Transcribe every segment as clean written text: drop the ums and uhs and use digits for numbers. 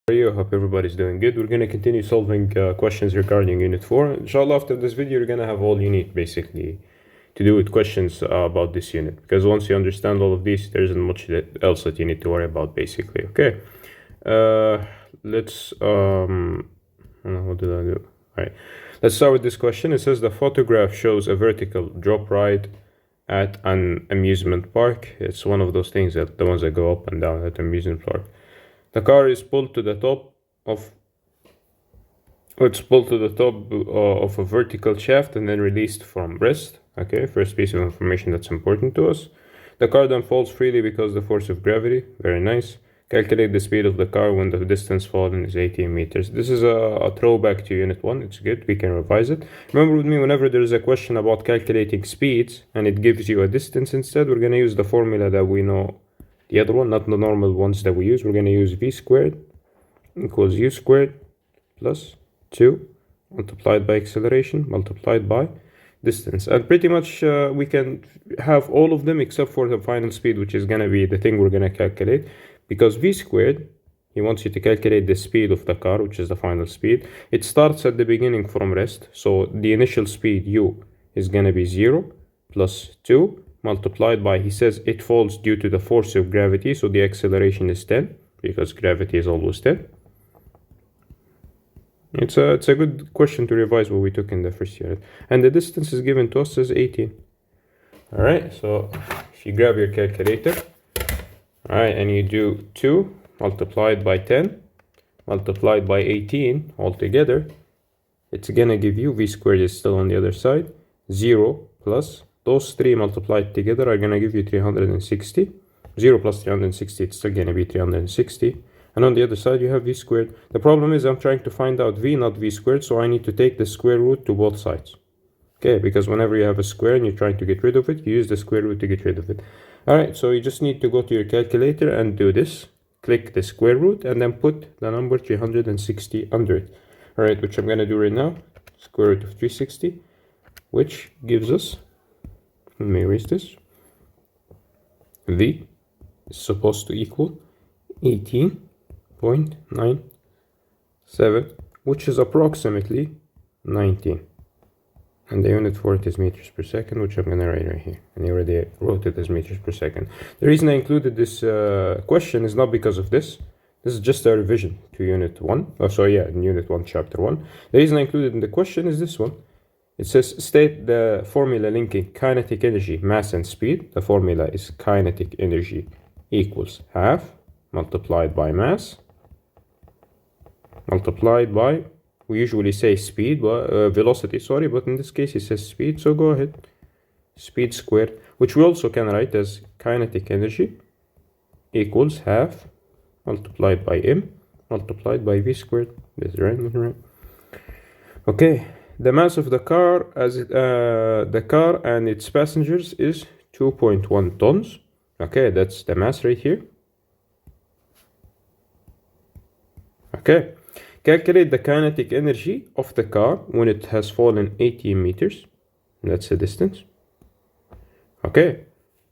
You? Hope everybody's doing good. We're going to continue solving questions regarding Unit 4. Inshallah, after this video, you're going to have all you need, basically, to do with questions about this unit. Because once you understand all of these, there isn't much else that you need to worry about, basically. Okay. Let's... what did I do? All right. Let's start with this question. It says the photograph shows a vertical drop ride at an amusement park. It's one of those things, that the ones that go up and down at amusement park. The car is pulled to the top of a vertical shaft and then released from rest. Okay, first piece of information that's important to us. The car then falls freely because of the force of gravity. Very nice. Calculate the speed of the car when the distance fallen is 18 meters. This is a throwback to Unit 1. It's good. We can revise it. Remember with me, whenever there is a question about calculating speeds and it gives you a distance instead, we're going to use the formula that we know. The other one, not the normal ones that we use. We're going to use v squared equals u squared plus 2 multiplied by acceleration multiplied by distance. And pretty much we can have all of them except for the final speed, which is going to be the thing we're going to calculate. Because v squared, he wants you to calculate the speed of the car, which is the final speed. It starts at the beginning from rest. So the initial speed u is going to be 0 plus 2. Multiplied by, he says it falls due to the force of gravity, so the acceleration is 10 because gravity is always 10. It's a good question to revise what we took in the first unit. And the distance is given to us as 18. All right, so if you grab your calculator, all right, and you do 2 multiplied by 10 multiplied by 18 altogether, it's gonna give you, v squared is still on the other side, 0 plus those 3 multiplied together are going to give you 360. 0 plus 360, it's still going to be 360. And on the other side, you have v squared. The problem is I'm trying to find out v, not v squared, so I need to take the square root to both sides. Okay, because whenever you have a square and you're trying to get rid of it, you use the square root to get rid of it. All right, so you just need to go to your calculator and do this. Click the square root and then put the number 360 under it. All right, which I'm going to do right now. Square root of 360, which gives us... Let me erase this. V is supposed to equal 18.97, which is approximately 19. And the unit for it is meters per second, which I'm going to write right here. And you already wrote it as meters per second. The reason I included this question is not because of this. This is just a revision to Unit 1. Oh, sorry, yeah, in Unit 1, Chapter 1. The reason I included in the question is this one. It says state the formula linking kinetic energy, mass, and speed. The formula is kinetic energy equals half multiplied by mass multiplied by, we usually say speed, but velocity, sorry, but in this case it says speed, so go ahead. Speed squared, which we also can write as kinetic energy equals half multiplied by m multiplied by v squared. That's right. Okay. The mass of the car and its passengers is 2.1 tons. Okay, that's the mass right here. Okay, calculate the kinetic energy of the car when it has fallen 18 meters. That's the distance. Okay,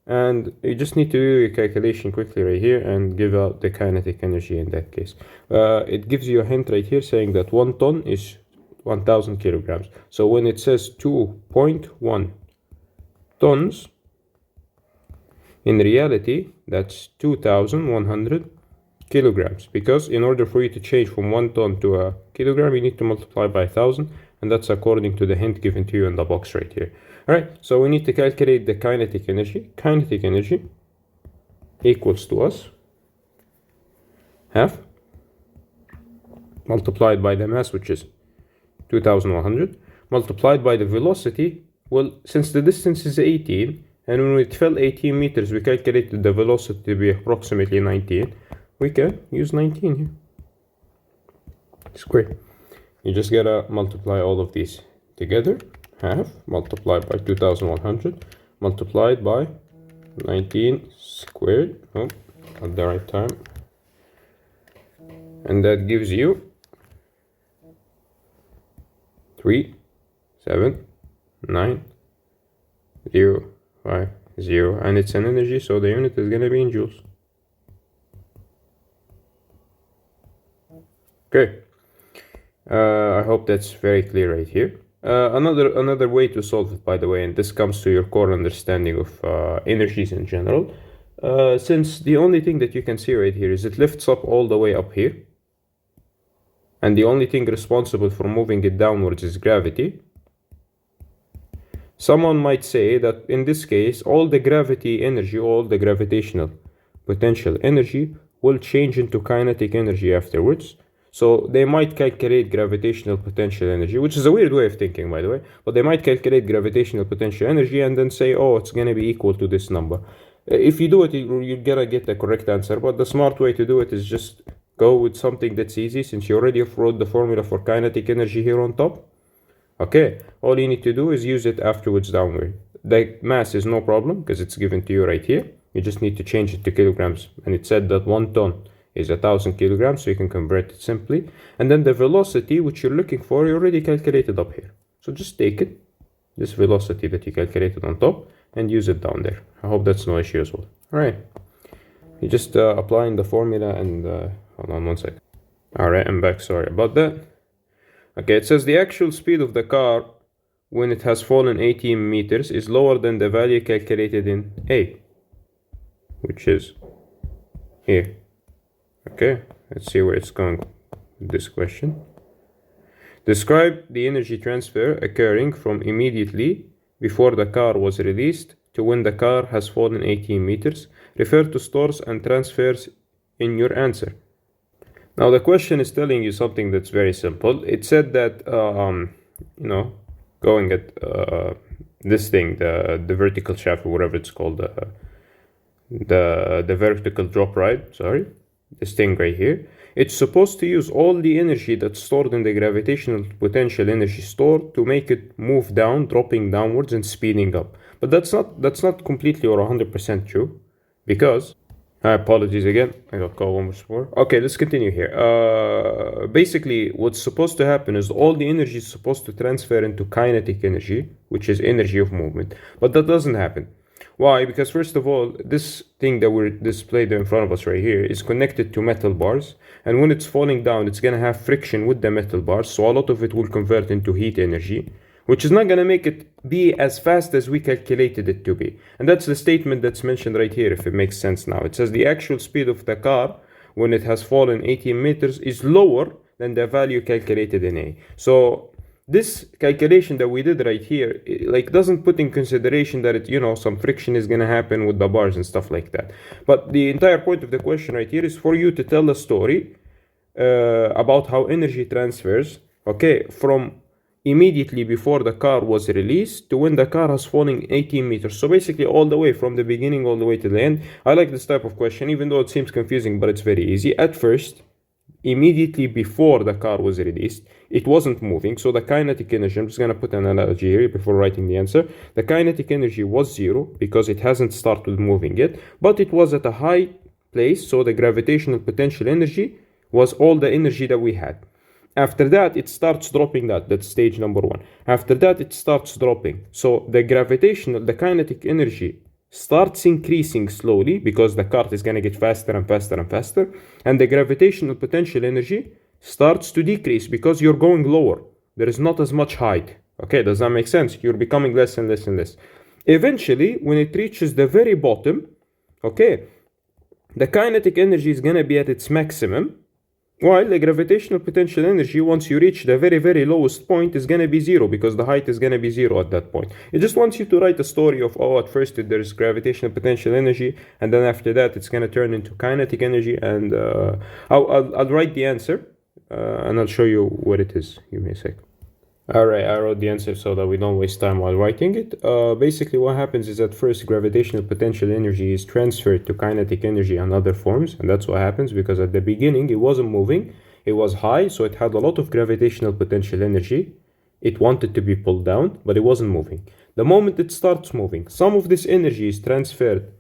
and you just need to do your calculation quickly right here and give out the kinetic energy in that case. It gives you a hint right here saying that 1 ton is 1000 kilograms. So when it says 2.1 tons, in reality, that's 2100 kilograms. Because in order for you to change from 1 ton to a kilogram, you need to multiply by 1000. And that's according to the hint given to you in the box right here. All right, so we need to calculate the kinetic energy. Kinetic energy equals to us half multiplied by the mass, which is 2100 multiplied by the velocity. Well, since the distance is 18 and when it fell 18 meters we calculated the velocity to be approximately 19, we can use 19 here. Square. You just gotta multiply all of these together. Half multiplied by 2100 multiplied by 19 squared. Oh, at the right time. And that gives you 37950, and it's an energy, so the unit is going to be in joules. Okay. I hope that's very clear right here. Another way to solve it, by the way, and this comes to your core understanding of energies in general. Since the only thing that you can see right here is it lifts up all the way up here, and the only thing responsible for moving it downwards is gravity. Someone might say that in this case, all the gravity energy, all the gravitational potential energy will change into kinetic energy afterwards. So they might calculate gravitational potential energy, which is a weird way of thinking, by the way, but they might calculate gravitational potential energy and then say, oh, it's going to be equal to this number. If you do it, you're going to get the correct answer, but the smart way to do it is just go with something that's easy, since you already wrote the formula for kinetic energy here on top. Okay, all you need to do is use it afterwards downward. The mass is no problem because it's given to you right here. You just need to change it to kilograms, and it said that 1 ton is 1,000 kilograms, so you can convert it simply. And then the velocity which you're looking for, you already calculated up here. So just take it, this velocity that you calculated on top, and use it down there. I hope that's no issue as well. All right, you just applying the formula and hold on 1 second. All right, I'm back. Sorry about that. Okay, it says the actual speed of the car when it has fallen 18 meters is lower than the value calculated in A, which is here. Okay, let's see where it's going with this question. Describe the energy transfer occurring from immediately before the car was released to when the car has fallen 18 meters. Refer to stores and transfers in your answer. Now the question is telling you something that's very simple. It said that, going at this thing, the vertical shaft or whatever it's called, the vertical drop ride, sorry, this thing right here, it's supposed to use all the energy that's stored in the gravitational potential energy stored to make it move down, dropping downwards and speeding up. But that's not completely or 100% true, because apologies again, I got called one more. Okay, let's continue here. Basically, what's supposed to happen is all the energy is supposed to transfer into kinetic energy, which is energy of movement. But that doesn't happen. Why? Because first of all, this thing that we're displayed in front of us right here is connected to metal bars. And when it's falling down, it's going to have friction with the metal bars. So a lot of it will convert into heat energy, which is not going to make it be as fast as we calculated it to be. And that's the statement that's mentioned right here, if it makes sense now. It says the actual speed of the car when it has fallen 18 meters is lower than the value calculated in A. So this calculation that we did right here, doesn't put in consideration that some friction is going to happen with the bars and stuff like that. But the entire point of the question right here is for you to tell a story about how energy transfers, okay, from immediately before the car was released to when the car has fallen 18 meters. So basically all the way from the beginning all the way to the end. I like this type of question, even though it seems confusing, but it's very easy. At first, immediately before the car was released, it wasn't moving. So the kinetic energy, I'm just going to put an analogy here before writing the answer. The kinetic energy was 0 because it hasn't started moving yet, but it was at a high place. So the gravitational potential energy was all the energy that we had. After that, it starts dropping that's stage number 1. After that, it starts dropping. So the kinetic energy starts increasing slowly because the car is going to get faster and faster and faster. And the gravitational potential energy starts to decrease because you're going lower. There is not as much height. Okay, does that make sense? You're becoming less and less and less. Eventually, when it reaches the very bottom, okay, the kinetic energy is going to be at its maximum, while the gravitational potential energy, once you reach the very, very lowest point, is going to be 0 because the height is going to be 0 at that point. It just wants you to write a story of, at first there's gravitational potential energy, and then after that it's going to turn into kinetic energy, and I'll write the answer, and I'll show you what it is. Give me a sec. Alright, I wrote the answer so that we don't waste time while writing it. Basically what happens is at first gravitational potential energy is transferred to kinetic energy and other forms, and that's what happens because at the beginning it wasn't moving, it was high, so it had a lot of gravitational potential energy. It wanted to be pulled down, but it wasn't moving. The moment it starts moving, some of this energy is transferred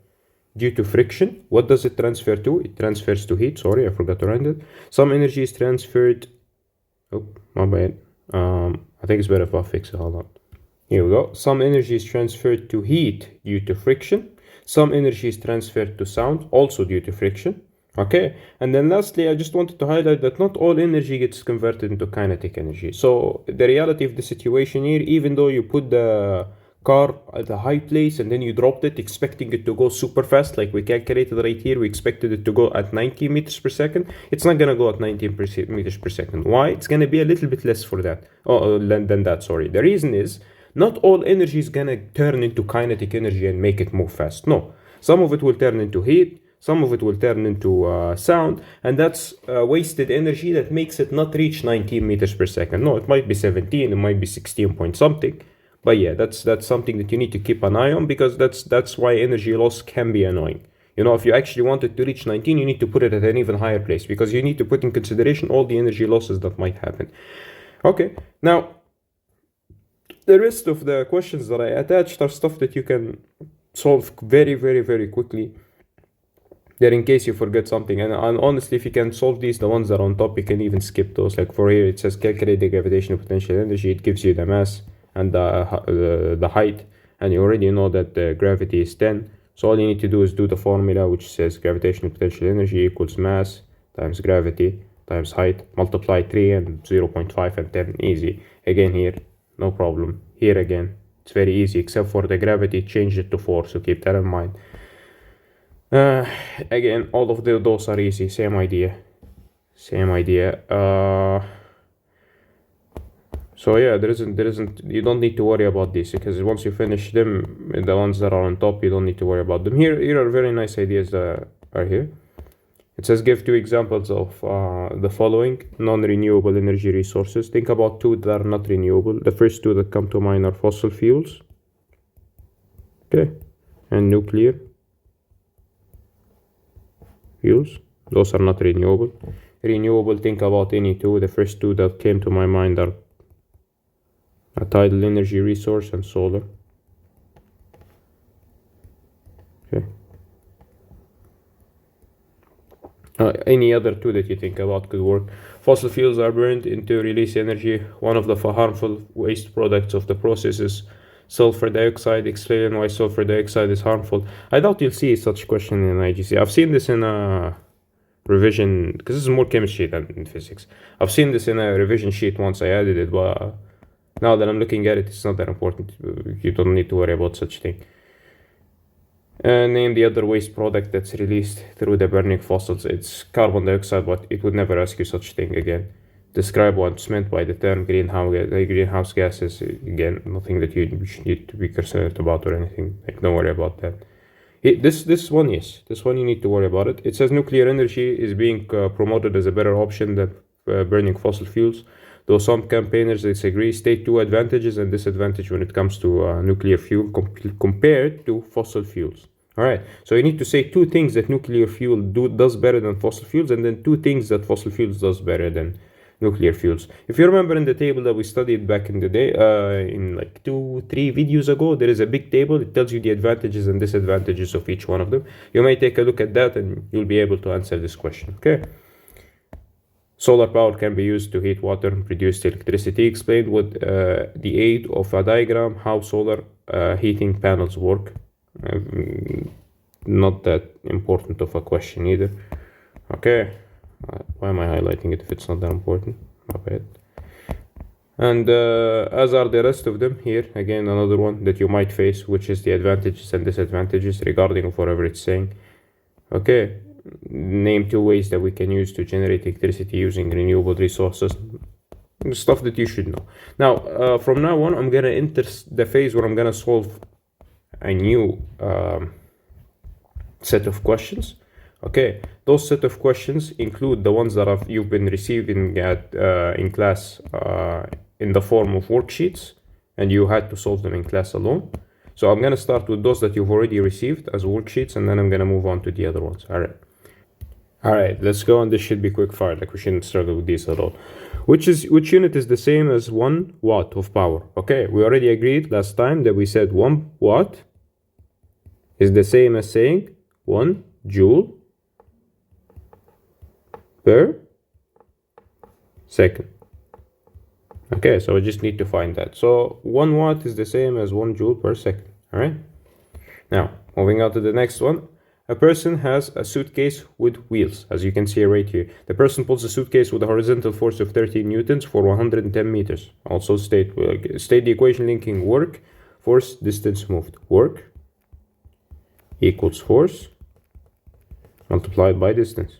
due to friction. What does it transfer to? It transfers to heat. Sorry, I forgot to write it. Some energy is transferred, oh, my bad. I think it's better if I fix it. Hold on. Here we go. Some energy is transferred to heat due to friction. Some energy is transferred to sound, also due to friction. Okay, and then lastly, I just wanted to highlight that not all energy gets converted into kinetic energy. So the reality of the situation here, even though you put the car at a high place and then you dropped it expecting it to go super fast, like we calculated right here, we expected it to go at 90 meters per second. It's not gonna go at 90 meters per second. Why? It's gonna be a little bit less for that. Than that, sorry. The reason is not all energy is gonna turn into kinetic energy and make it move fast. No, some of it will turn into heat, some of it will turn into sound, and that's wasted energy that makes it not reach 19 meters per second. No, it might be 17, it might be 16 point something. But yeah, that's something that you need to keep an eye on, because that's why energy loss can be annoying. You know, if you actually want it to reach 19, you need to put it at an even higher place, because you need to put in consideration all the energy losses that might happen. Okay, now the rest of the questions that I attached are stuff that you can solve very, very, very quickly. There, in case you forget something, and honestly, if you can solve these, the ones that are on top, you can even skip those. Like for here, it says calculate the gravitational potential energy. It gives you the mass and the height, and you already know that the gravity is 10. So all you need to do is do the formula, which says gravitational potential energy equals mass times gravity times height, multiply 3 and 0.5 and 10, easy. Again here, no problem. Here again, it's very easy, except for the gravity, change it to 4, so keep that in mind. Again, all of those are easy, same idea. So yeah, there isn't, you don't need to worry about this, because once you finish them, the ones that are on top, you don't need to worry about them. Here are very nice ideas that are here. It says give 2 examples of the following non-renewable energy resources. Think about 2 that are not renewable. The first 2 that come to mind are fossil fuels, okay, and nuclear fuels. Those are not renewable. Renewable, think about any 2. The first 2 that came to my mind are a tidal energy resource and solar. Okay. Any other 2 that you think about could work. Fossil fuels are burned to release energy. One of the harmful waste products of the process is sulfur dioxide. Explain why sulfur dioxide is harmful. I doubt you'll see such question in IGC. I've seen this in a revision, because this is more chemistry than in physics. I've seen this in a revision sheet once. I added it, but now that I'm looking at it, it's not that important. You don't need to worry about such thing. Name the other waste product that's released through the burning fossils. It's carbon dioxide, but it would never ask you such thing again. Describe what's meant by the term greenhouse gases. Again, nothing that you need to be concerned about or anything. Like, don't worry about that. This one, yes. This one you need to worry about it. It says nuclear energy is being promoted as a better option than burning fossil fuels. Though some campaigners disagree, state 2 advantages and disadvantages when it comes to nuclear fuel compared to fossil fuels. All right, so you need to say 2 things that nuclear fuel does better than fossil fuels, and then 2 things that fossil fuels does better than nuclear fuels. If you remember in the table that we studied back in the day, in like 2-3 videos ago, there is a big table. It tells you the advantages and disadvantages of each one of them. You may take a look at that and you'll be able to answer this question, okay? Solar power can be used to heat water and produce electricity. Explain with the aid of a diagram how solar heating panels work. Not that important of a question either. Okay, why am I highlighting it if it's not that important? My bad. And as are the rest of them here, again, another one that you might face, which is the advantages and disadvantages regarding of whatever it's saying. Okay, name 2 ways that we can use to generate electricity using renewable resources. Stuff that you should know. Now, from now on, I'm gonna enter the phase where I'm gonna solve a new set of questions. Okay, those set of questions include the ones that you've been receiving in class in the form of worksheets, and you had to solve them in class alone. So I'm gonna start with those that you've already received as worksheets, and then I'm gonna move on to the other ones. All right, let's go, and this should be quick fire. Like, we shouldn't struggle with these at all. Which unit is the same as 1 watt of power? Okay, we already agreed last time that we said 1 watt is the same as saying 1 joule per second. Okay, so we just need to find that. So 1 watt is the same as 1 joule per second. All right, now moving on to the next one. A person has a suitcase with wheels, as you can see right here. The person pulls the suitcase with a horizontal force of 13 newtons for 110 meters. Also state the equation linking work, force, distance moved. Work equals force multiplied by distance.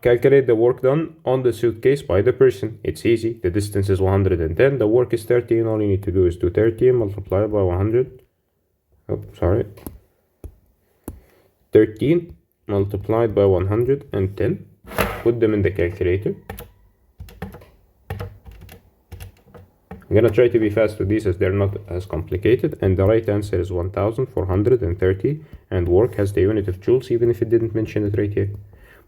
Calculate the work done on the suitcase by the person. It's easy. The distance is 110. The work is 13. All you need to do is do 13 multiplied by 100. 13 multiplied by 110. Put them in the calculator. I'm gonna try to be fast with these as they're not as complicated. And the right answer is 1430. And work has the unit of joules, even if it didn't mention it right here.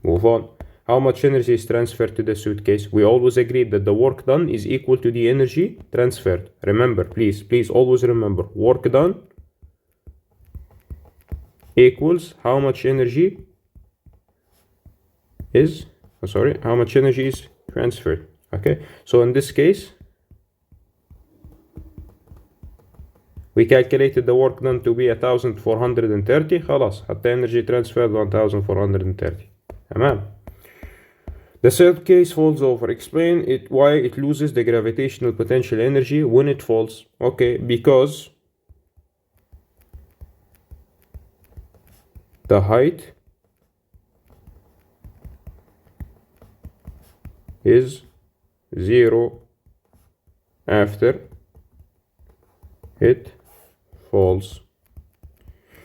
Move on. How much energy is transferred to the suitcase? We always agreed that the work done is equal to the energy transferred. Remember, please always remember, work done equals how much energy is transferred. Okay, so in this case, we calculated the work done to be 1430. خلاص حتى energy transferred 1430. تمام. The suitcase falls over. Explain why it loses the gravitational potential energy when it falls. Okay, because the height is 0 after it falls.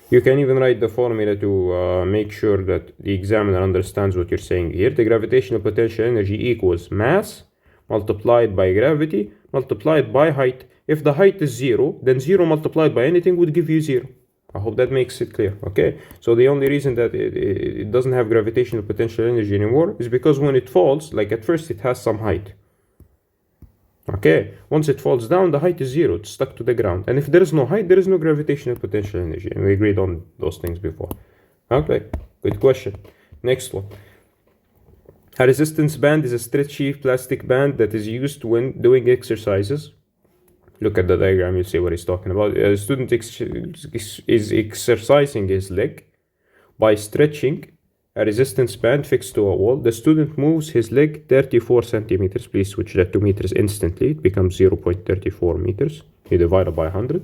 You can even write the formula to make sure that the examiner understands what you're saying here. The gravitational potential energy equals mass multiplied by gravity multiplied by height. If the height is 0, then 0 multiplied by anything would give you 0. I hope that makes it clear. Okay, so the only reason that it doesn't have gravitational potential energy anymore is because when it falls, like at first it has some height. Okay, once it falls down, the height is 0, it's stuck to the ground. And if there is no height, there is no gravitational potential energy. And we agreed on those things before. Okay, good question. Next one. A resistance band is a stretchy plastic band that is used when doing exercises. Look at the diagram, you'll see what he's talking about. A student is exercising his leg by stretching a resistance band fixed to a wall. The student moves his leg 34 centimeters. Please switch that to meters instantly. It becomes 0.34 meters. You divide it by 100.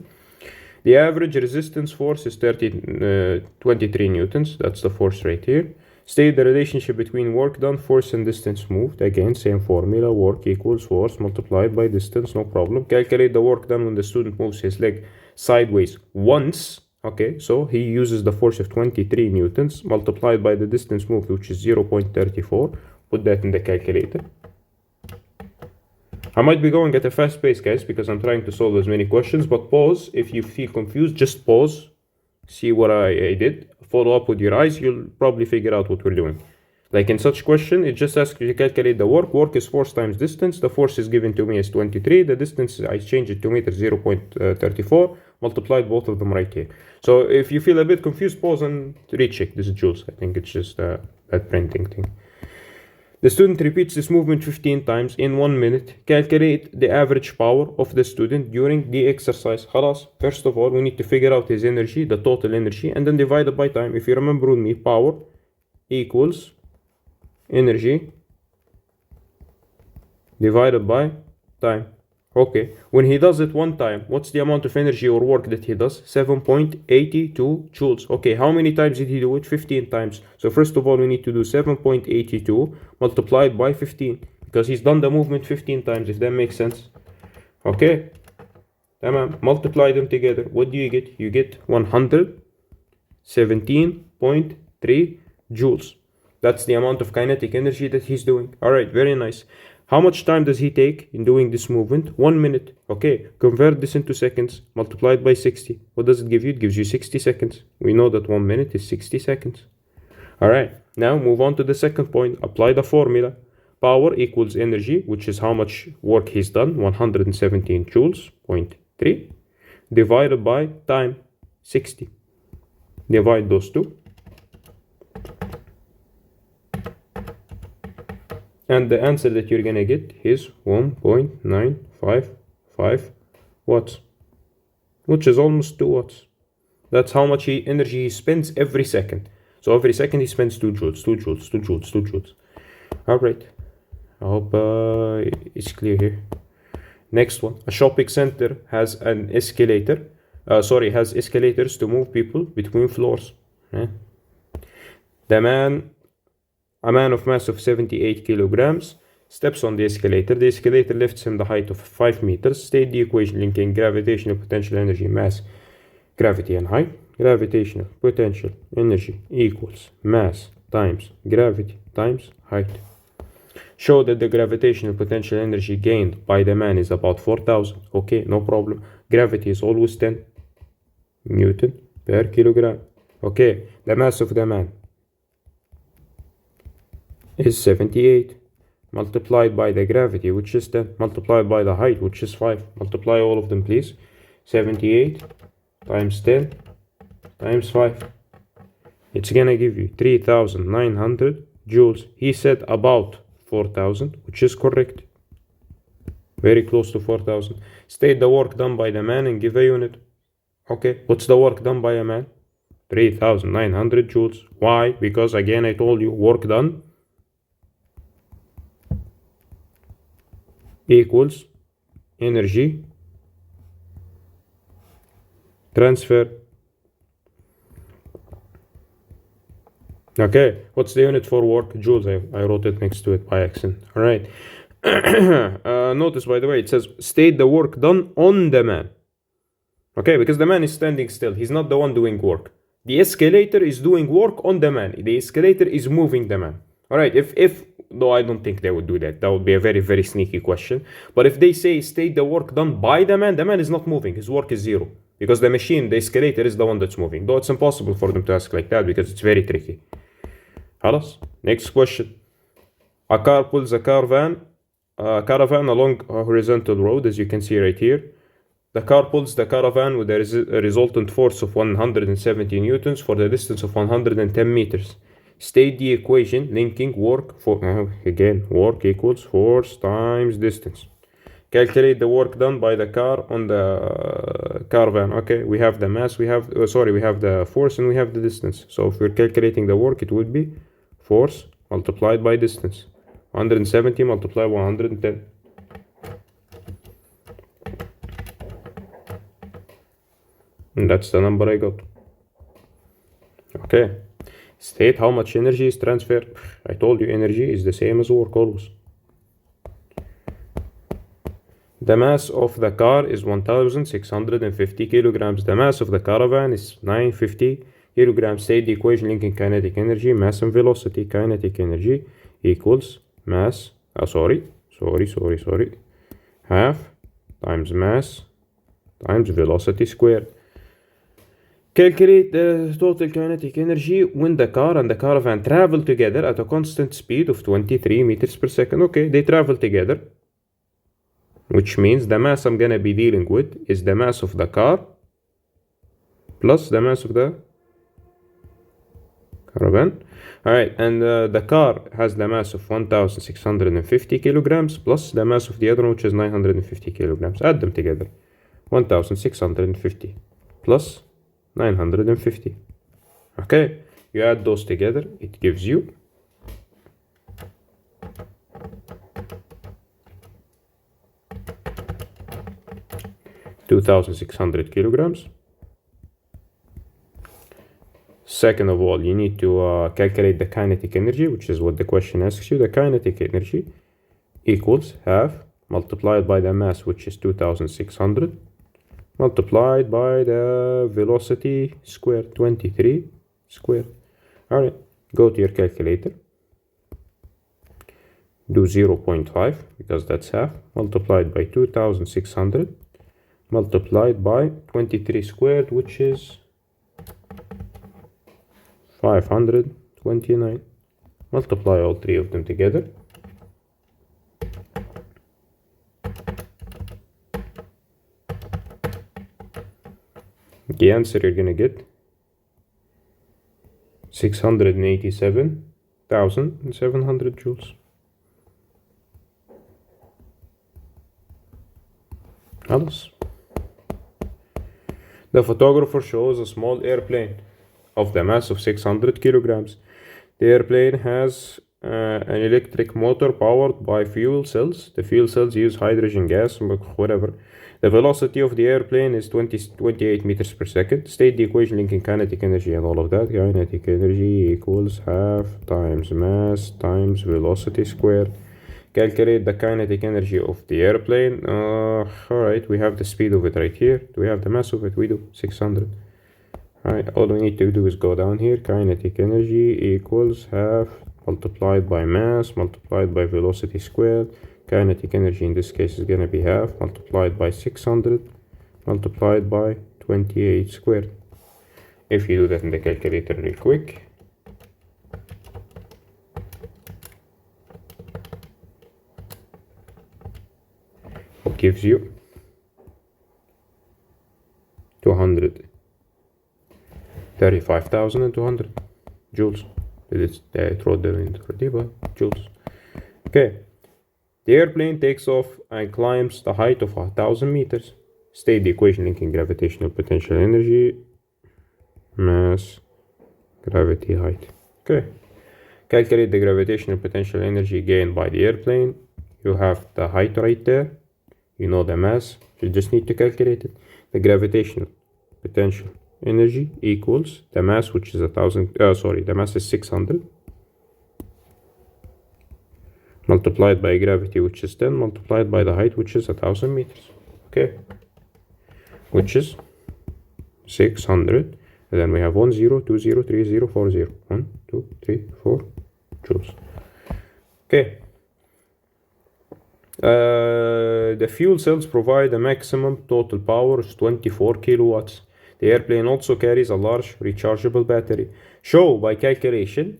The average resistance force is 23 newtons. That's the force right here. State the relationship between work done, force, and distance moved. Again, same formula. Work equals force multiplied by distance. No problem. Calculate the work done when the student moves his leg sideways once. Okay, so he uses the force of 23 newtons multiplied by the distance moved, which is 0.34. Put that in the calculator. I might be going at a fast pace, guys, because I'm trying to solve as many questions, but pause. If you feel confused, just pause. See what I did. Follow up with your eyes. You'll probably figure out what we're doing. Like in such question, it just asks you to calculate the work. Work is force times distance. The force is given to me as 23. The distance, I change it to meters, 0.34. Multiplied both of them right here. So if you feel a bit confused, pause and recheck. This is joules. I think it's just a bad printing thing. The student repeats this movement 15 times in 1 minute. Calculate the average power of the student during the exercise. خلاص. First of all, we need to figure out his energy, the total energy, and then divide it by time. If you remember with me, power equals energy divided by time. Okay, when he does it one time, what's the amount of energy or work that he does? 7.82 joules. Okay, how many times did he do it? 15 times. So first of all, we need to do 7.82 multiplied by 15, because he's done the movement 15 times, if that makes sense. Okay, multiply them together. What do you get? You get 117.3 joules. That's the amount of kinetic energy that he's doing. All right, very nice. How much time does he take in doing this movement? 1 minute. Okay, convert this into seconds, multiplied by 60. What does it give you? It gives you 60 seconds. We know that 1 minute is 60 seconds. All right, now move on to the second point. Apply the formula. Power equals energy, which is how much work he's done, 117 joules, 0.3, divided by time, 60. Divide those two. And the answer that you're gonna get is 1.955 watts. which is almost 2 watts. That's how much energy he spends every second. So every second he spends 2 joules, 2 joules, 2 joules, 2 joules. All right. I hope it's clear here. Next one. A shopping center has an escalator. Has escalators to move people between floors. A man of mass of 78 kilograms steps on the escalator. The escalator lifts him the height of 5 meters. State the equation linking gravitational potential energy, mass, gravity, and height. Gravitational potential energy equals mass times gravity times height. Show that the gravitational potential energy gained by the man is about 4,000. Okay, no problem. Gravity is always 10 Newton per kilogram. Okay, the mass of the man is 78. Multiplied by the gravity, which is 10. Multiplied by the height, which is 5. Multiply all of them, please. 78 times 10 times 5. It's gonna give you 3,900 joules. He said about 4,000, which is correct. Very close to 4,000. State the work done by the man and give a unit. Okay, what's the work done by a man? 3,900 joules. Why? Because again, I told you, work done equals energy transfer. Okay, what's the unit for work? Joules. I wrote it next to it by accident. All right. Notice, by the way, it says state the work done on the man. Okay, because the man is standing still. He's not the one doing work. The escalator is doing work on the man. The escalator is moving the man. All right, though I don't think they would do that. That would be a very, very sneaky question. But if they say state the work done by the man is not moving. His work is 0. Because the machine, the escalator, is the one that's moving. Though it's impossible for them to ask like that because it's very tricky. Halas. Next question. A car pulls a caravan along a horizontal road, as you can see right here. The car pulls the caravan with a resultant force of 170 newtons for the distance of 110 meters. State the equation linking work work equals force times distance. Calculate the work done by the car on the caravan. Okay, we have the mass, we have the force, and we have the distance. So if we're calculating the work, it would be force multiplied by distance. 170 multiplied by 110. And that's the number I got. Okay. State how much energy is transferred. I told you energy is the same as work always. The mass of the car is 1,650 kilograms. The mass of the caravan is 950 kilograms. State the equation linking kinetic energy, mass, and velocity. Kinetic energy equals mass. Half times mass times velocity squared. Calculate the total kinetic energy when the car and the caravan travel together at a constant speed of 23 meters per second. Okay, they travel together, which means the mass I'm gonna be dealing with is the mass of the car plus the mass of the caravan. Alright, and the car has the mass of 1,650 kilograms plus the mass of the other one, which is 950 kilograms. Add them together. 1,650 plus 950. Okay, you add those together, it gives you 2,600 kilograms. Second of all, you need to calculate the kinetic energy, which is what the question asks you. The kinetic energy equals half multiplied by the mass, which is 2,600, multiplied by the velocity squared, 23 squared. All right, go to your calculator. Do 0.5 because that's half, multiplied by 2,600, multiplied by 23 squared, which is 529. Multiply all three of them together. The answer you're gonna get 687,700 joules. خلاص. The photographer shows a small airplane of the mass of 600 kilograms. The airplane has an electric motor powered by fuel cells. The fuel cells use hydrogen gas, whatever. The velocity of the airplane is 28 meters per second. State the equation linking kinetic energy and all of that. Kinetic energy equals half times mass times velocity squared. Calculate the kinetic energy of the airplane. Alright, we have the speed of it right here. Do we have the mass of it? We do, 600. Alright, all we need to do is go down here. Kinetic energy equals half multiplied by mass multiplied by velocity squared. Kinetic energy in this case is gonna be half multiplied by 600 multiplied by 28 squared. If you do that in the calculator real quick, it gives you 235,200 joules. I wrote them in already, but joules. Okay. The airplane takes off and climbs the height of 1,000 meters. State the equation linking gravitational potential energy, mass, gravity, height. Okay. Calculate the gravitational potential energy gained by the airplane. You have the height right there. You know the mass. You just need to calculate it. The gravitational potential energy equals the mass, which is the mass is 600. Multiplied by gravity, which is 10, multiplied by the height, which is 1,000 meters. Okay. Which is 600. And then we have 10, 20, 30, 40. 1, 2, 3, 4 joules. Okay. The fuel cells provide a maximum total power of 24 kilowatts. The airplane also carries a large rechargeable battery. Show by calculation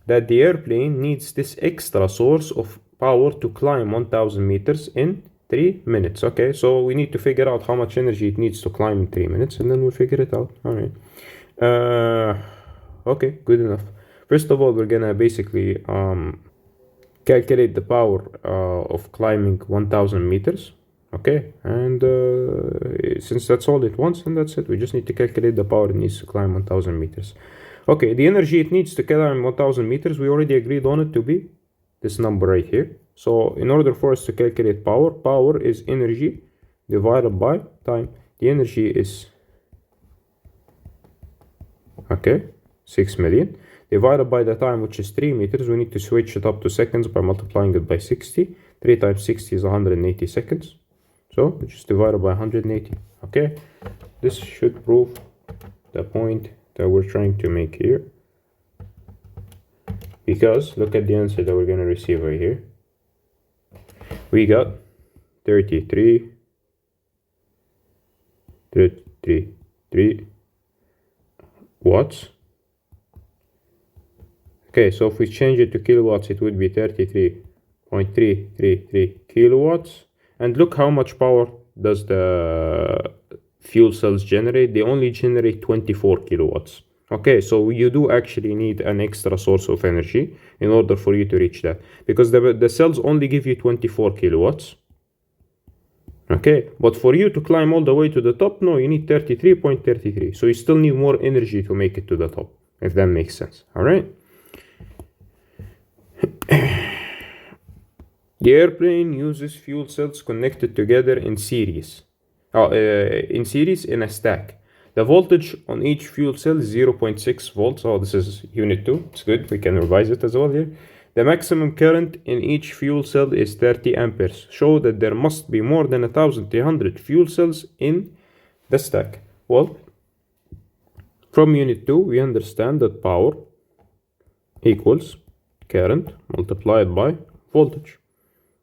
that the airplane needs this extra source of power to climb 1,000 meters in 3 minutes. Okay, so we need to figure out how much energy it needs to climb in 3 minutes, and then we'll figure it out. All right. Okay, good enough. First of all, we're gonna basically calculate the power of climbing 1,000 meters. Okay, and since that's all it wants, and that's it, we just need to calculate the power it needs to climb 1,000 meters. Okay, the energy it needs to climb 1,000 meters, we already agreed on it to be this number right here. So in order for us to calculate power is energy divided by time. The energy is, okay, 6 million. Divided by the time, which is 3 meters, we need to switch it up to seconds by multiplying it by 60. 3 times 60 is 180 seconds. So we just divide it by 180. Okay, this should prove the point that we're trying to make here. Because look at the answer that we're going to receive right here. We got 33 watts. Okay, so if we change it to kilowatts, it would be 33.333 kilowatts. And look how much power does the fuel cells generate. They only generate 24 kilowatts. Okay, so you do actually need an extra source of energy in order for you to reach that, because the cells only give you 24 kilowatts. Okay, but for you to climb all the way to the top, no, you need 33.33. So you still need more energy to make it to the top, if that makes sense. All right. The airplane uses fuel cells connected together in series. In a stack. The voltage on each fuel cell is 0.6 volts. Oh, this is unit 2. It's good. We can revise it as well here. The maximum current in each fuel cell is 30 amperes. Show that there must be more than 1,300 fuel cells in the stack. Well, from unit 2, we understand that power equals current multiplied by voltage.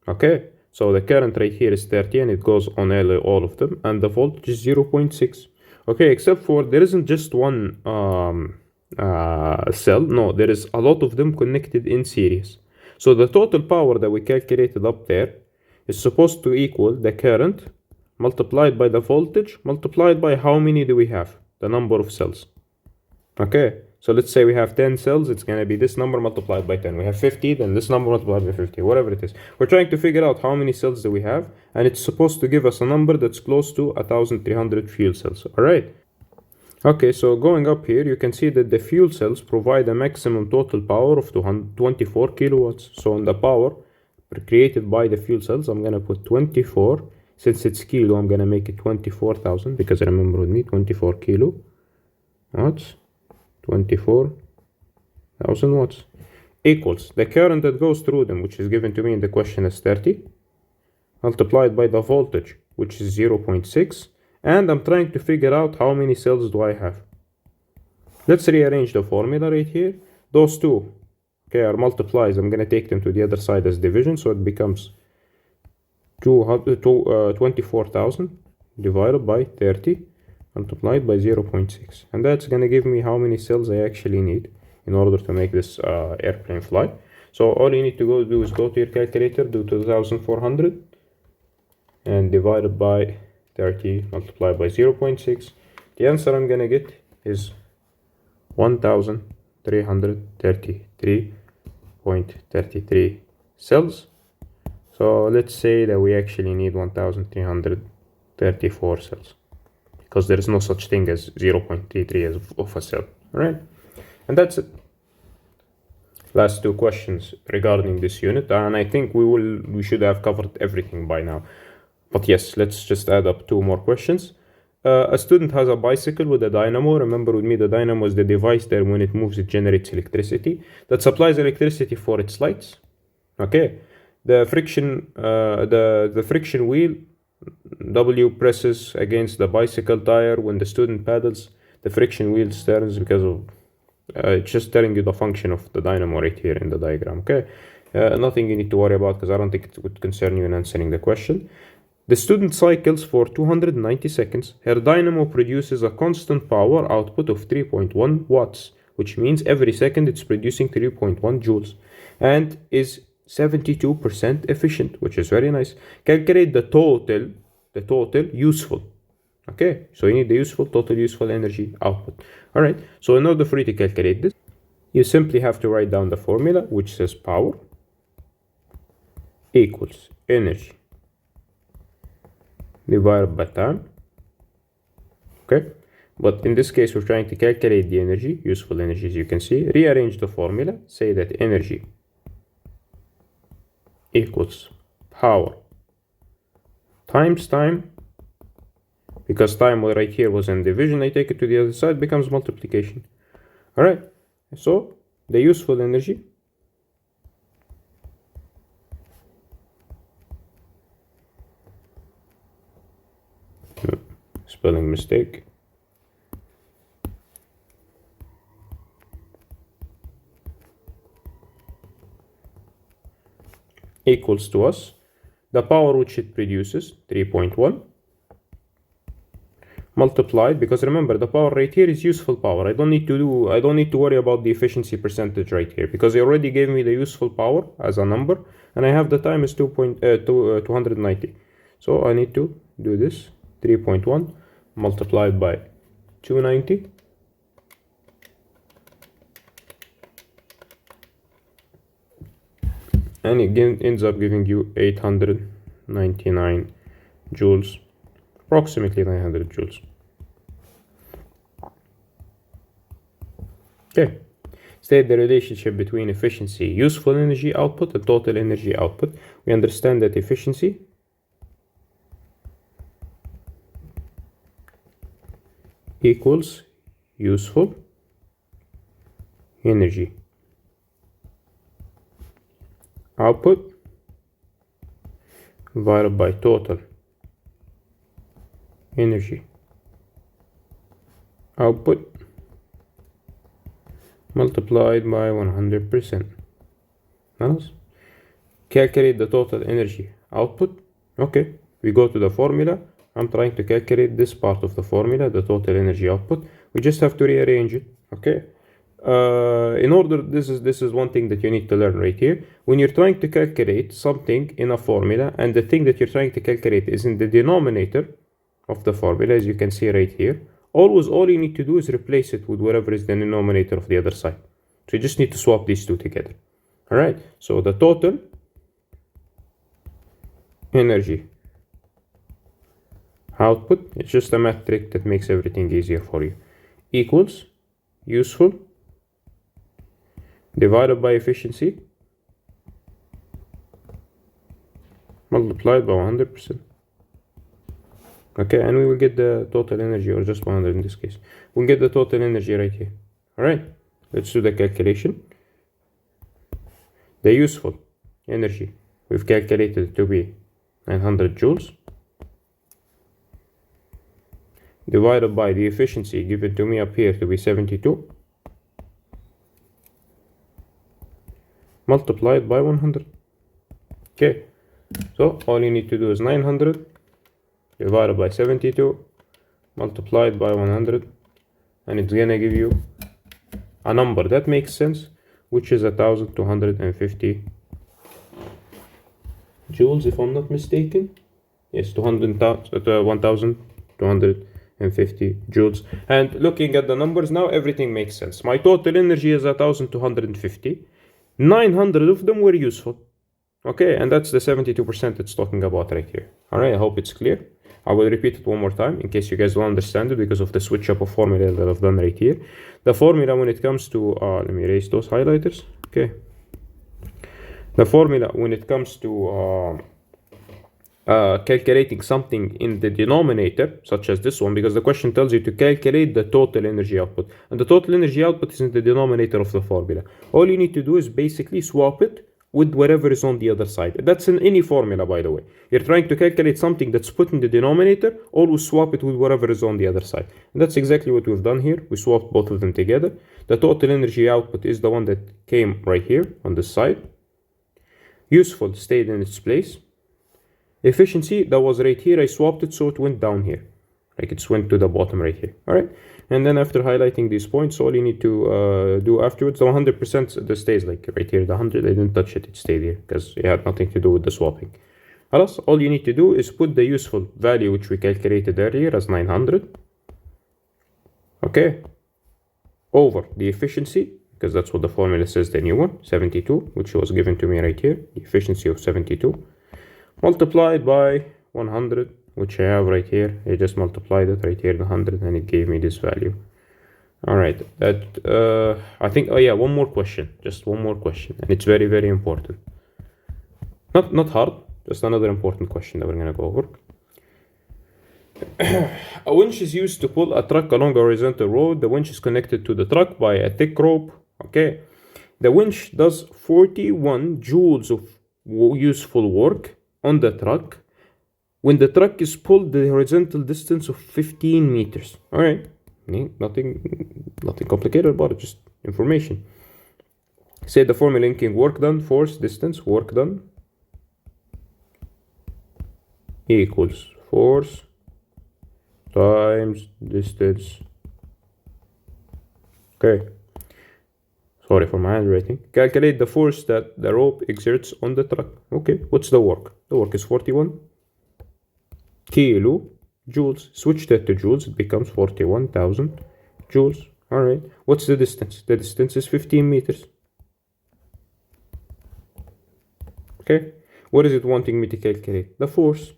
Okay, so the current right here is 30 and it goes on all of them, and the voltage is 0.6. Okay, except for there isn't just one cell. No, there is a lot of them connected in series. So the total power that we calculated up there is supposed to equal the current multiplied by the voltage multiplied by how many do we have? The number of cells. Okay, so let's say we have 10 cells, it's going to be this number multiplied by 10. We have 50, then this number multiplied by 50, whatever it is. We're trying to figure out how many cells do we have, and it's supposed to give us a number that's close to 1,300 fuel cells. All right. Okay, so going up here, you can see that the fuel cells provide a maximum total power of 24 kilowatts. So on the power created by the fuel cells, I'm gonna put 24. Since it's kilo, I'm gonna make it 24,000 because remember with me, 24 kilo watts, 24,000 watts equals the current that goes through them, which is given to me in the question as 30, multiplied by the voltage, which is 0.6, and I'm trying to figure out how many cells do I have. Let's rearrange the formula right here. Those two, okay, are multiplies. I'm gonna take them to the other side as division, so it becomes 24,000 divided by 30 multiplied by 0.6, and that's gonna give me how many cells I actually need in order to make this airplane fly. So all you need to do is go to your calculator, do 2400 and divided by 30 multiplied by 0.6. The answer I'm gonna get is 1333.33 cells. So let's say that we actually need 1334 cells, because there is no such thing as 0.33 of a cell. All right, and that's it. Last two questions regarding this unit, and I think we should have covered everything by now. But yes, let's just add up two more questions. A student has a bicycle with a dynamo. Remember with me, the dynamo is the device that when it moves, it generates electricity that supplies electricity for its lights. Okay, the friction wheel W presses against the bicycle tire when the student pedals. The friction wheel turns because of it's just telling you the function of the dynamo right here in the diagram. Okay, nothing you need to worry about because I don't think it would concern you in answering the question. The student cycles for 290 seconds. Her dynamo produces a constant power output of 3.1 watts, which means every second it's producing 3.1 joules, and is 72% efficient, which is very nice. Calculate the total useful. Okay, so you need the total useful energy output. All right, so in order for you to calculate this, you simply have to write down the formula, which says power equals energy divided by time. Okay, but in this case, we're trying to calculate the energy, useful energy, as you can see. Rearrange the formula, say that energy equals power times time. Because time right here was in division, I take it to the other side, becomes multiplication. All right, so the useful energy spelling mistake equals to us the power which it produces, 3.1, multiplied, because remember the power right here is useful power. I don't need to worry about the efficiency percentage right here, because they already gave me the useful power as a number, and I have the time is 290. So I need to do this 3.1 multiplied by 290, and it ends up giving you 899 joules, approximately 900 joules. Okay, state the relationship between efficiency, useful energy output, and total energy output. We understand that efficiency equals useful energy output divided by total energy output multiplied by 100%. Nice. Calculate the total energy output. Okay, we go to the formula. I'm trying to calculate this part of the formula, the total energy output. We just have to rearrange it. Okay, in order, this is one thing that you need to learn right here. When you're trying to calculate something in a formula and the thing that you're trying to calculate is in the denominator of the formula, as you can see right here, all you need to do is replace it with whatever is the denominator of the other side. So you just need to swap these two together. All right, so the total energy output, it's just a metric that makes everything easier for you, equals useful divided by efficiency multiplied by 100%. Okay, and we will get the total energy, or just 100 in this case. We'll get the total energy right here. All right, let's do the calculation. The useful energy we've calculated to be 900 joules divided by the efficiency given to me up here to be 72 multiplied by 100. Okay, so all you need to do is 900 divided by 72 multiplied by 100, and it's gonna give you a number that makes sense, which is 1250 joules, if I'm not mistaken. Yes, 1250 joules. And looking at the numbers now, everything makes sense. My total energy is 1250. 900 of them were useful. Okay, and that's the 72% it's talking about right here. All right, I hope it's clear. I will repeat it one more time in case you guys don't understand it because of the switch up of formula that I've done right here. The formula when it comes to, let me erase those highlighters. Okay. The formula when it comes to calculating something in the denominator, such as this one, because the question tells you to calculate the total energy output. And the total energy output is in the denominator of the formula. All you need to do is basically swap it with whatever is on the other side. That's in any formula, by the way. You're trying to calculate something that's put in the denominator, always swap it with whatever is on the other side. And that's exactly what we've done here. We swapped both of them together. The total energy output is the one that came right here on this side. Useful stayed in its place. Efficiency, that was right here. I swapped it so it went down here. Like it went to the bottom right here. All right. And then after highlighting these points, all you need to do afterwards, the 100% that stays like right here. The 100, I didn't touch it. It stayed here because it had nothing to do with the swapping. All you need to do is put the useful value which we calculated earlier as 900. Okay. Over the efficiency, because that's what the formula says, the new one, 72, which was given to me right here. The efficiency of 72. Multiplied by 100, which I have right here. I just multiplied it right here, the 100, and it gave me this value. All right, that I think, oh yeah, one more question, just one more question, and it's very, very important. Not hard, just another important question that we're gonna go over. A winch is used to pull a truck along a horizontal road. The winch is connected to the truck by a thick rope. Okay, the winch does 41 joules of useful work on the truck when the truck is pulled the horizontal distance of 15 meters. All right, nothing complicated about it, just information. Say the formula linking work done, force, distance, work done equals force times distance. Okay, sorry for my handwriting. Calculate the force that the rope exerts on the truck. Okay, what's the work? The work is 41 kilo joules. Switch that to joules, it becomes 41,000 joules. All right, what's the distance? The distance is 15 meters. Okay, what is it wanting me to calculate? The force.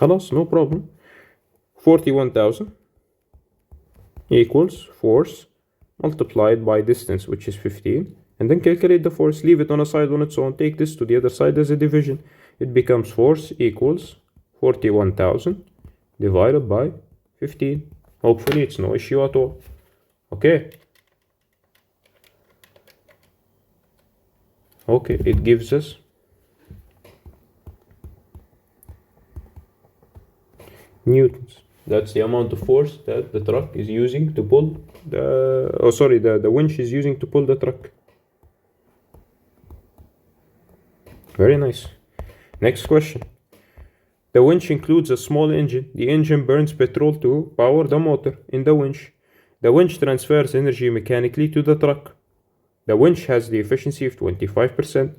خلاص, no problem. 41,000 equals force multiplied by distance, which is 15, and then calculate the force. Leave it on a side on its own. Take this to the other side as a division. It becomes force equals 41,000 divided by 15. Hopefully it's no issue at all. Okay. Okay, it gives us newtons. That's the amount of force that the truck is using to pull the winch is using to pull the truck. Very nice. Next question. The winch includes a small engine. The engine burns petrol to power the motor in the winch. The winch transfers energy mechanically to the truck. The winch has the efficiency of 25%.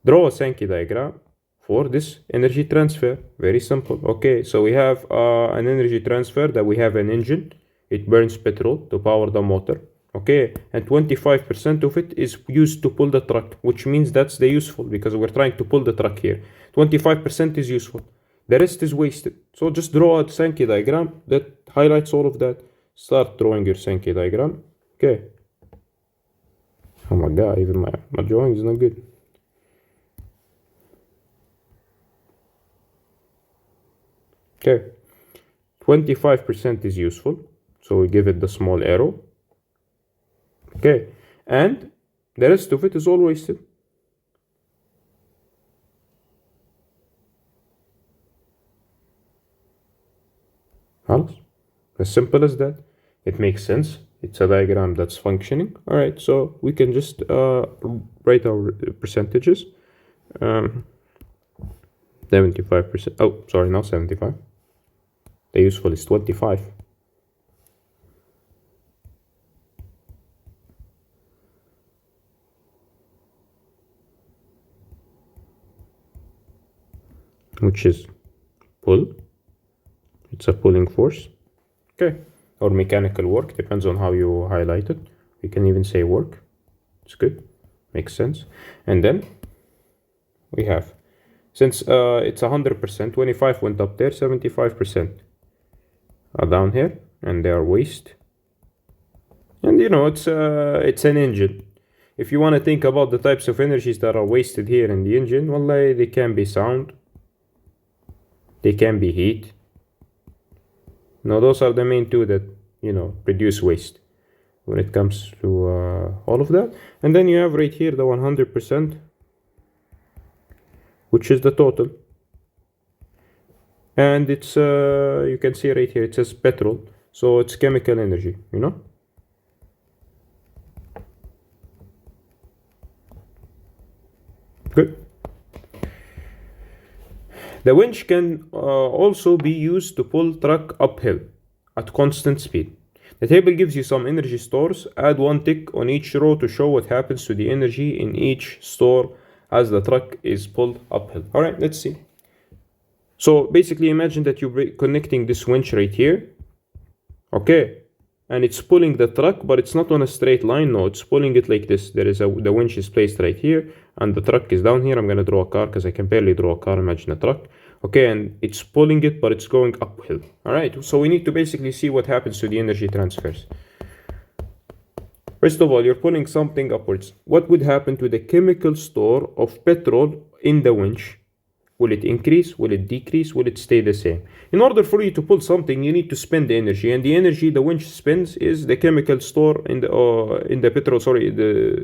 Draw a Sankey diagram for this energy transfer. Very simple. Okay, so we have an energy transfer that we have an engine. It burns petrol to power the motor. Okay, and 25% of it is used to pull the truck, which means that's the useful, because we're trying to pull the truck here. 25% is useful. The rest is wasted. So just draw a Sankey diagram that highlights all of that. Start drawing your Sankey diagram. Okay. Oh my god, even my drawing is not good. Okay. 25% is useful, so we give it the small arrow. Okay. And the rest of it is all wasted. As simple as that. It makes sense. It's a diagram that's functioning. All right, so we can just write our percentages. 75%. Oh, sorry, not 75. The useful is 25. Which is pull. It's a pulling force. Okay. Or mechanical work, depends on how you highlight it. We can even say work. It's good. Makes sense. And then we have, since it's 100%, 25 went up there, 75% are down here, and they are waste. And you know, it's an engine. If you want to think about the types of energies that are wasted here in the engine, well, they can be sound, they can be heat. Now those are the main two that, you know, reduce waste when it comes to all of that. And then you have right here the 100%, which is the total. And it's, you can see right here, it says petrol. So it's chemical energy, you know. Good. The winch can also be used to pull truck uphill at constant speed. The table gives you some energy stores. Add one tick on each row to show what happens to the energy in each store as the truck is pulled uphill. All right, let's see. So basically imagine that you're connecting this winch right here. Okay. And it's pulling the truck, but it's not on a straight line. No, it's pulling it like this. The winch is placed right here, and the truck is down here. I'm going to draw a car because I can barely draw a car. Imagine a truck. Okay, and it's pulling it, but it's going uphill. All right, so we need to basically see what happens to the energy transfers. First of all, you're pulling something upwards. What would happen to the chemical store of petrol in the winch? Will it increase? Will it decrease? Will it stay the same? In order for you to pull something, you need to spend the energy, and the energy the winch spends is the chemical store in the petrol. Sorry,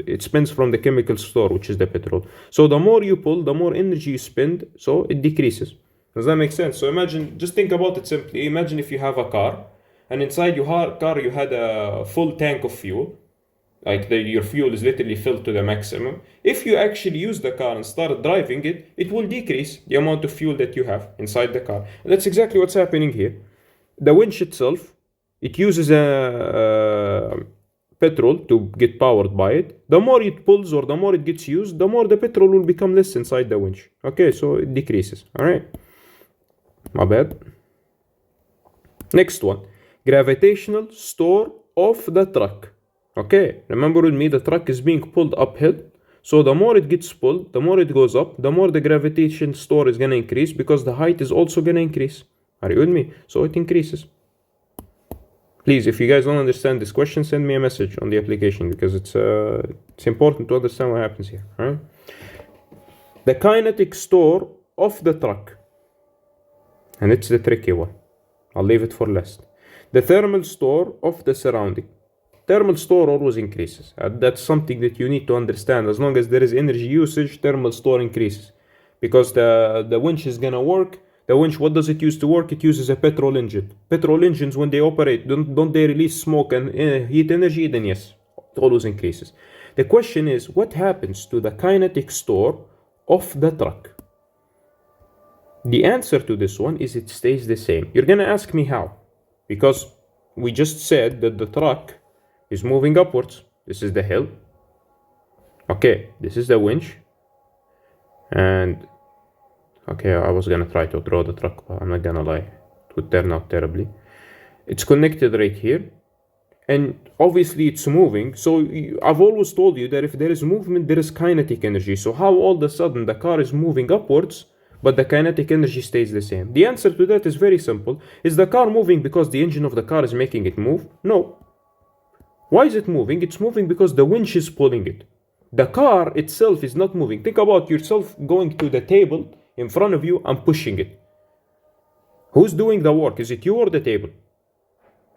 it spends from the chemical store, which is the petrol. So the more you pull, the more energy you spend. So it decreases. Does that make sense? So imagine, just think about it simply. Imagine if you have a car, and inside your car you had a full tank of fuel. Like your fuel is literally filled to the maximum. If you actually use the car and start driving it, it will decrease the amount of fuel that you have inside the car. And that's exactly what's happening here. The winch itself, it uses petrol to get powered by it. The more it pulls or the more it gets used, the more the petrol will become less inside the winch. Okay, so it decreases. All right. My bad. Next one. Gravitational store of the truck. Okay, remember with me, the truck is being pulled uphill. So the more it gets pulled, the more it goes up, the more the gravitation store is going to increase because the height is also going to increase. Are you with me? So it increases. Please, if you guys don't understand this question, send me a message on the application because it's important to understand what happens here. All right? The kinetic store of the truck. And it's the tricky one. I'll leave it for last. The thermal store of the surrounding. Thermal store always increases. That's something that you need to understand. As long as there is energy usage, thermal store increases. Because the winch is going to work. The winch, what does it use to work? It uses a petrol engine. Petrol engines, when they operate, don't they release smoke and heat energy? Then yes, it always increases. The question is, what happens to the kinetic store of the truck? The answer to this one is it stays the same. You're going to ask me how. Because we just said that the truck is moving upwards. This is the hill. Okay, this is the winch. And okay, I was gonna try to draw the truck, but I'm not gonna lie, it would turn out terribly. It's connected right here, and obviously it's moving. So I've always told you that if there is movement, there is kinetic energy. So how all of a sudden the car is moving upwards, but the kinetic energy stays the same? The answer to that is very simple. Is the car moving because the engine of the car is making it move? No. Why is it moving? It's moving because the winch is pulling it. The car itself is not moving. Think about yourself going to the table in front of you and pushing it. Who's doing the work? Is it you or the table?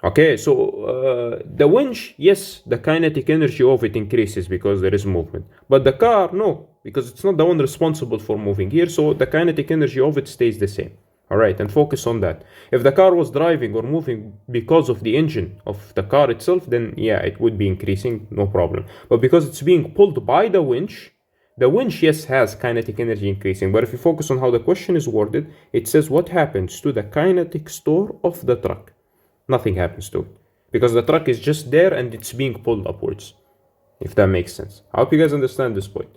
Okay, so the winch, yes, the kinetic energy of it increases because there is movement. But the car, no, because it's not the one responsible for moving here, so the kinetic energy of it stays the same. All right, and focus on that. If the car was driving or moving because of the engine of the car itself, then yeah, it would be increasing, no problem. But because it's being pulled by the winch, yes, has kinetic energy increasing. But if you focus on how the question is worded, it says what happens to the kinetic store of the truck. Nothing happens to it because the truck is just there and it's being pulled upwards, if that makes sense. I hope you guys understand this point.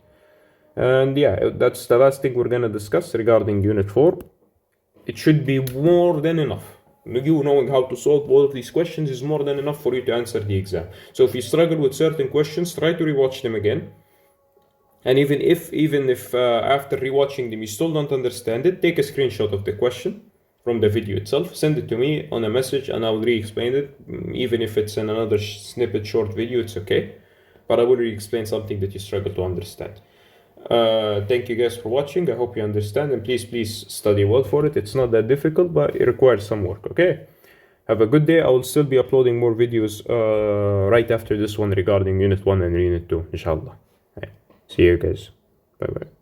And yeah, that's the last thing we're gonna discuss regarding Unit 4. It should be more than enough. You knowing how to solve both of these questions is more than enough for you to answer the exam. So if you struggle with certain questions, try to rewatch them again. And even if after rewatching them you still don't understand it, take a screenshot of the question from the video itself, send it to me on a message and I will re-explain it. Even if it's in another snippet short video, it's okay, but I will re-explain something that you struggle to understand. Thank you guys for watching. I hope you understand, and please study well for it. It's not that difficult, but it requires some work. Okay, have a good day. I will still be uploading more videos right after this one regarding Unit 1 and Unit 2, inshallah. See you guys. Bye bye.